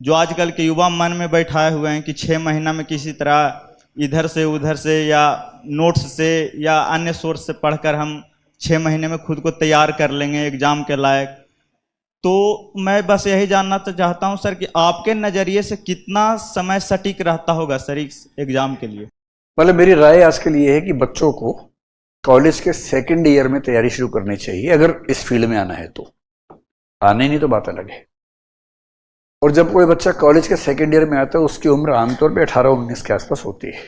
जो आजकल के युवा मन में बैठाए हुए हैं कि 6 महीना में किसी तरह इधर से उधर से या नोट्स से या अन्य सोर्स से पढ़कर हम 6 महीने में खुद को तैयार कर लेंगे एग्जाम के लायक। तो मैं बस यही जानना तो चाहता हूं सर कि आपके नज़रिए से कितना समय सटीक रहता होगा सर इस एग्जाम के लिए। मतलब मेरी राय आज के लिए है कि बच्चों को कॉलेज के सेकंड ईयर में तैयारी शुरू करनी चाहिए, अगर इस फील्ड में आना है तो। आने नहीं तो बात अलग है। और जब कोई बच्चा कॉलेज के सेकंड ईयर में आता है उसकी उम्र आमतौर पे 18-19 के आसपास होती है।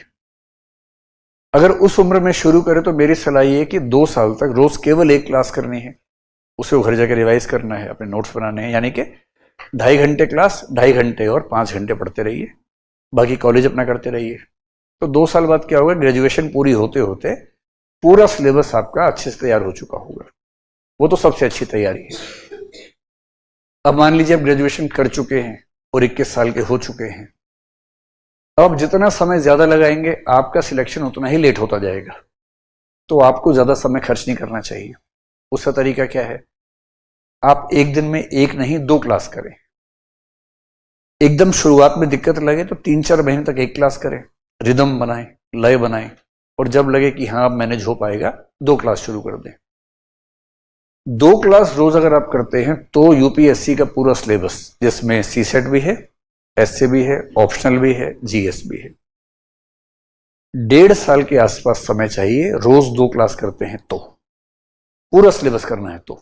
अगर उस उम्र में शुरू करे तो मेरी सलाह ये है कि 2 साल तक रोज केवल एक क्लास करनी है, उसे घर जाकर रिवाइज करना है, अपने नोट्स बनाने हैं, यानी कि 2.5 घंटे क्लास, 2.5 घंटे और 5 घंटे पढ़ते रहिए, बाकी कॉलेज अपना करते रहिए। तो 2 साल बाद क्या होगा, ग्रेजुएशन पूरी होते होते पूरा सिलेबस आपका अच्छे से तैयार हो चुका होगा। वो तो सबसे अच्छी तैयारी है। अब मान लीजिए आप ग्रेजुएशन कर चुके हैं और 21 साल के हो चुके हैं, अब जितना समय ज्यादा लगाएंगे आपका सिलेक्शन उतना ही लेट होता जाएगा। तो आपको ज्यादा समय खर्च नहीं करना चाहिए। उसका तरीका क्या है, आप एक दिन में 1 नहीं 2 क्लास करें। एकदम शुरुआत में दिक्कत लगे तो 3-4 महीने तक 1 क्लास करें, रिदम बनाएं, लय बनाएं, और जब लगे कि हाँ अब मैनेज हो पाएगा 2 क्लास शुरू कर दें। 2 क्लास रोज अगर आप करते हैं तो यूपीएससी का पूरा सिलेबस, जिसमें सीसेट भी है, एसए भी है, ऑप्शनल भी है, जीएस भी है, 1.5 साल के आसपास समय चाहिए। रोज 2 क्लास करते हैं तो, पूरा सिलेबस करना है तो।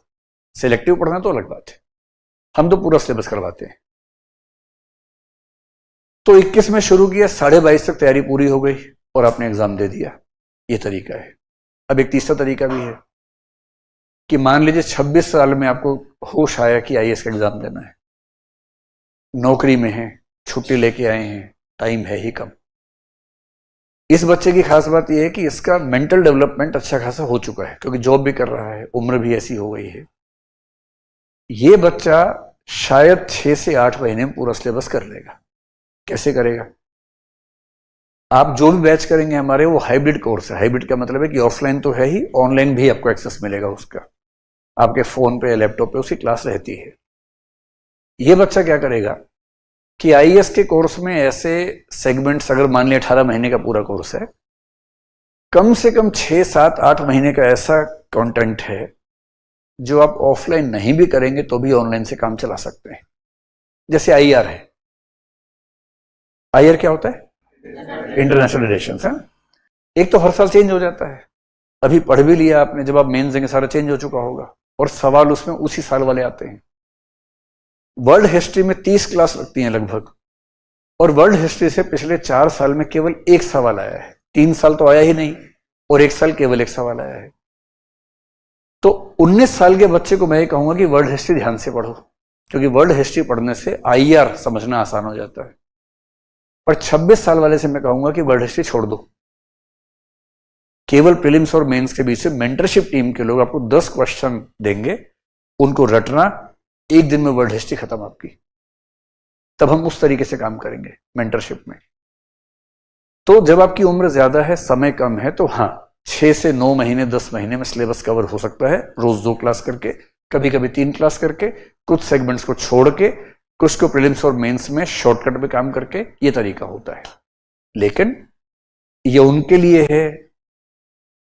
सिलेक्टिव पढ़ना तो अलग बात है, हम तो पूरा सिलेबस करवाते हैं। तो 21 में शुरू किया, 22.5 तक तैयारी पूरी हो गई और आपने एग्जाम दे दिया। ये तरीका है। अब एक तीसरा तरीका भी है कि मान लीजिए 26 साल में आपको होश आया कि आईएएस का एग्जाम देना है, नौकरी में है, छुट्टी लेके आए हैं, टाइम है ही कम। इस बच्चे की खास बात यह है कि इसका मेंटल डेवलपमेंट अच्छा खासा हो चुका है, क्योंकि जॉब भी कर रहा है, उम्र भी ऐसी हो गई है। ये बच्चा शायद 6 से 8 महीने में पूरा सिलेबस कर लेगा। कैसे करेगा? आप जो भी बैच करेंगे हमारे, वो हाइब्रिड कोर्स है। हाइब्रिड का मतलब है कि ऑफलाइन तो है ही, ऑनलाइन भी आपको एक्सेस मिलेगा उसका, आपके फोन पे, लैपटॉप पे उसकी क्लास रहती है। ये बच्चा क्या करेगा कि आईएएस के कोर्स में ऐसे सेगमेंट्स, अगर मान लिया 18 महीने का पूरा कोर्स है, कम से कम 6, 7, 8 महीने का ऐसा कंटेंट है जो आप ऑफलाइन नहीं भी करेंगे तो भी ऑनलाइन से काम चला सकते हैं। जैसे आईआर है। आईआर क्या होता है? इंटरनेशनल रिलेशंस है। एक तो हर साल चेंज हो जाता है। अभी पढ़ भी लिया आपने, जब आप मेंस देंगे सारा चेंज हो चुका होगा और सवाल उसमें उसी साल वाले आते हैं। वर्ल्ड हिस्ट्री में 30 क्लास लगती हैं लगभग, और वर्ल्ड हिस्ट्री से पिछले 4 साल में केवल 1 सवाल आया है। 3 साल तो आया ही नहीं और 1 साल केवल 1 सवाल आया है। तो 19 साल के बच्चे को मैं ये कहूंगा कि वर्ल्ड हिस्ट्री ध्यान से पढ़ो, क्योंकि वर्ल्ड हिस्ट्री पढ़ने से आईआर समझना आसान हो जाता है। पर 26 साल वाले से मैं कहूंगा कि वर्ल्ड हिस्ट्री छोड़ दो। केवल प्रीलिम्स और मेंस के बीच में मेंटरशिप टीम के लोग आपको 10 क्वेश्चन देंगे, उनको रटना, 1 दिन में वर्ल्ड हिस्ट्री खत्म आपकी। तब हम उस तरीके से काम करेंगे मेंटरशिप में। तो जब आपकी उम्र ज्यादा है, समय कम है, तो हाँ 6 से 9 महीने, 10 महीने में सिलेबस कवर हो सकता है, रोज 2 क्लास करके, कभी कभी 3 क्लास करके, कुछ सेगमेंट्स को छोड़ के, कुछ को प्रीलिम्स और मेंस में शॉर्टकट में काम करके। ये तरीका होता है। लेकिन ये उनके लिए है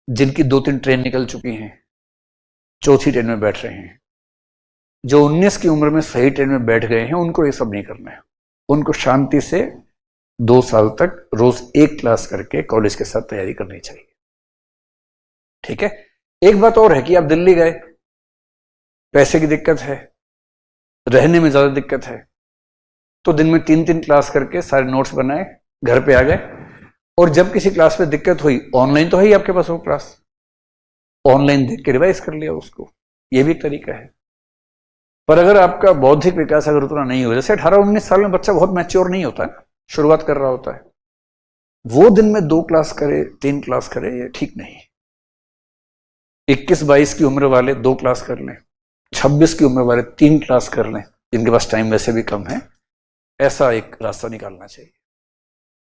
जिनकी 2-3 ट्रेन निकल चुकी हैं, चौथी ट्रेन में बैठ रहे हैं। जो 19 की उम्र में सही ट्रेन में बैठ गए हैं, उनको ये सब नहीं करना है। उनको शांति से 2 साल तक रोज 1 क्लास करके कॉलेज के साथ तैयारी करनी चाहिए। ठीक है। एक बात और है कि आप दिल्ली गए, पैसे की दिक्कत है, रहने में ज्यादा दिक्कत है, तो दिन में 3-3 क्लास करके सारे नोट्स बनाए, घर पे आ गए, और जब किसी क्लास में दिक्कत हुई, ऑनलाइन तो है ही आपके पास वो क्लास, ऑनलाइन देख के रिवाइज कर लिया उसको। ये भी एक तरीका है। पर अगर आपका बौद्धिक विकास अगर उतना नहीं हो, जैसे 18-19 साल में बच्चा बहुत मैच्योर नहीं होता है, शुरुआत कर रहा होता है, वो दिन में 2 क्लास करे, 3 क्लास करे, ये ठीक नहीं। 21-22 की उम्र वाले 2 क्लास कर लें, 26 की उम्र वाले 3 क्लास कर लें, जिनके पास टाइम वैसे भी कम है। ऐसा एक रास्ता निकालना चाहिए।